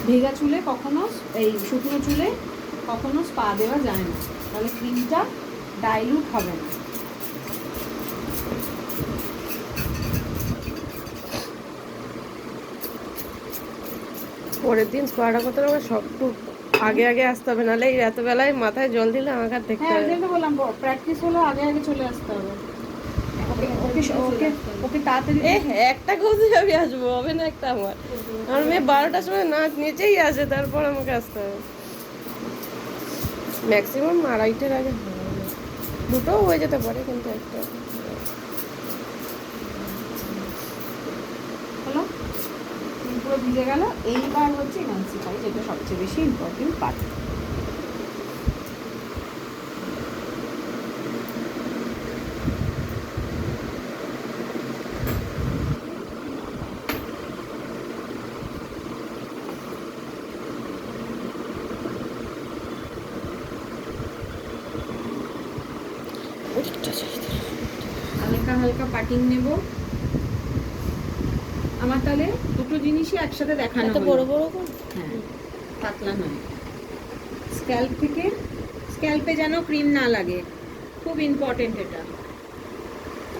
ভেজা চুলে কখনো, এই শুকনো চুলে কখনো স্পা দেওয়া যায় না, তাহলে ক্রিমটা ডাইলুট হবে না। পরের দিন স্পাটা করতে হবে, সব আগে আগে আসতে হবে, নাহলে এই এত বেলায় মাথায় জল দিলে আমাকে আর দেখতে হ্যাঁ ওই হবে। জন্য বললাম প্র্যাকটিস হলে আগে আগে চলে আসতে হবে। ওকে ওকে ওকে ওকে তাড়াতাড়ি একটা কোচে আমি আসবো, হবে না একটা আমার। আমার মেয়ে 12টার সময় নাচ নিচেই আসে, তারপর আমাকে আসতে হবে। ম্যাক্সিমাম 2:30টার আগে হয় না। 2টোও হয়ে যেতে পারে, কিন্তু একটা। হলো, পুরো ভিজে গেল। এইবার হচ্ছে ইমানসিফাই, যেটা সবচেয়ে বেশি ইম্পর্টেন্ট পার্ট। হালকা হালকা পাটিং নেব। আমার তাহলে দুটো জিনিসই একসাথে দেখানো এত হলো। বড় বড় করে? হ্যাঁ, পাতলা নয়। স্ক্যাল্প থেকে, স্ক্যাল্পে যেন ক্রিম না লাগে, খুব ইম্পর্টেন্ট এটা।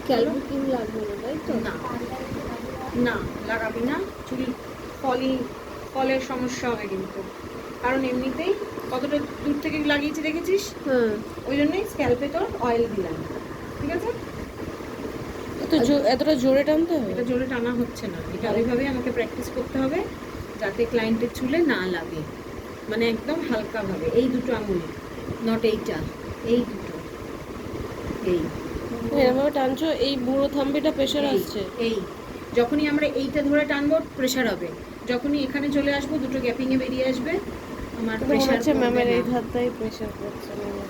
ক্যালো ক্রিম লাগবে না, তাই তো? না না, লাগাবি না। চুল ফলের সমস্যা হবে কিন্তু, কারণ এমনিতেই কতটা দূর থেকে লাগিয়েছি দেখেছিস, হ্যাঁ। ওই জন্যই স্ক্যাল্পে তোর অয়েল দিলাম। ঠিক আছে, এতটা জোরে টানতে হবে? এটা জোরে টানা হচ্ছে না, এটা ওইভাবেই আমাকে প্র্যাকটিস করতে হবে যাতে ক্লায়েন্টের চুলে না লাগে। মানে একদম হালকাভাবে, এই দুটো আঙুল, নট এইটা, এই দুটো, এই এরকমভাবে টানছো, এই বুড়ো থাম্বিটা প্রেশার এই, আসছে। এই যখনই আমরা এইটা ধরে টানবো প্রেশার হবে, যখনই এখানে চলে আসবো দুটো গ্যাপিংয়ে বেরিয়ে আসবে, আমার মনে প্রেশার হচ্ছে পড়বে ম্যামের না। এই ধারটাই প্রেশার পড়ছে ম্যামের।